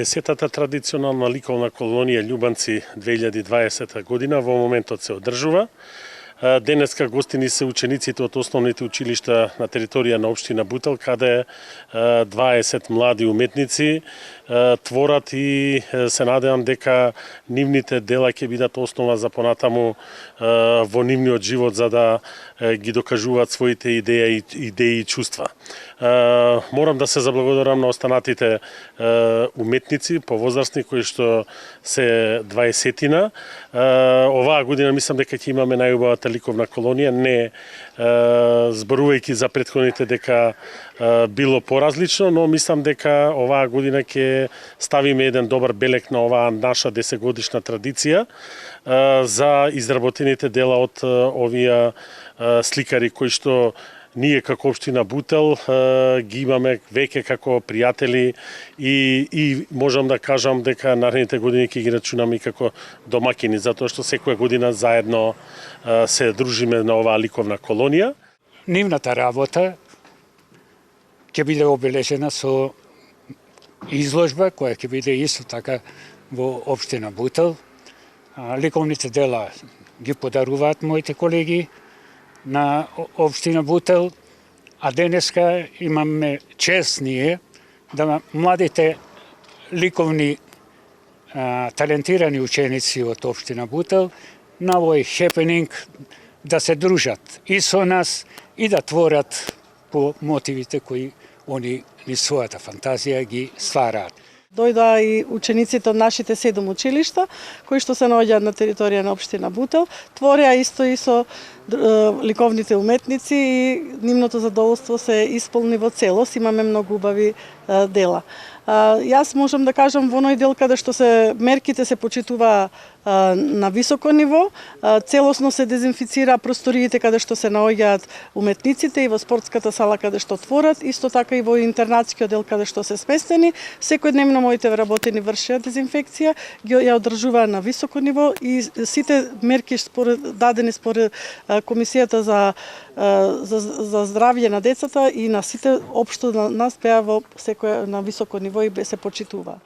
Десетата традиционална ликовна колонија Љубанци 2020 година во моментот се одржува. Денеска гостини се учениците од основните училишта на територија на општина Бутел, каде 20 млади уметници творат и се надевам дека нивните дела ќе бидат основа за понатаму во нивниот живот, за да ги докажуваат своите идеи и чувства. Морам да се заблагодарам на останатите уметници, повозрастни, кои што се 20-тина. Оваа година мислам дека ќе имаме најубавата ликовна колонија, не зборувајќи за претходните дека било поразлично, но мислам дека оваа година ќе ставиме еден добар белег на оваа наша 10-годишна традиција за изработените дела од овие сликари кои што ние како општина Бутел ги имаме веќе како пријатели и можам да кажам дека наредните години ќе ги рачунаме и како домакини, затоа што секоја година заедно се дружиме на оваа ликовна колонија. Нивната работа ќе биде обележена со изложба која ќе биде исто така во општина Бутел. Ликовните дела ги подаруваат моите колеги на општина Бутел, а денеска имаме чест ние да младите ликовни талентирани ученици од општина Бутел на овој хепенинг да се дружат и со нас и да творат по мотивите кои они ни својата фантазија ги ствараат. Дојдоа и учениците од нашите 7 училишта, кои што се наоѓаат на територија на општина Бутел, твореа исто и со ликовните уметници и нивното задоволство се исполни во целост, имаме многу убави дела. Јас можам да кажам во оној дел каде што мерките се почитуваа на високо ниво, целосно се дезинфицира просториите каде што се наоѓаат уметниците и во спортската сала каде што творат, исто така и во интернатскиот дел каде што се сместени. Секојдневно моите вработени вршеат дезинфекција, ја одржуваат на високо ниво и сите мерки дадени според Комисијата за здравје на децата и на сите општо на нас беа во секоја на високо ниво и се почитува.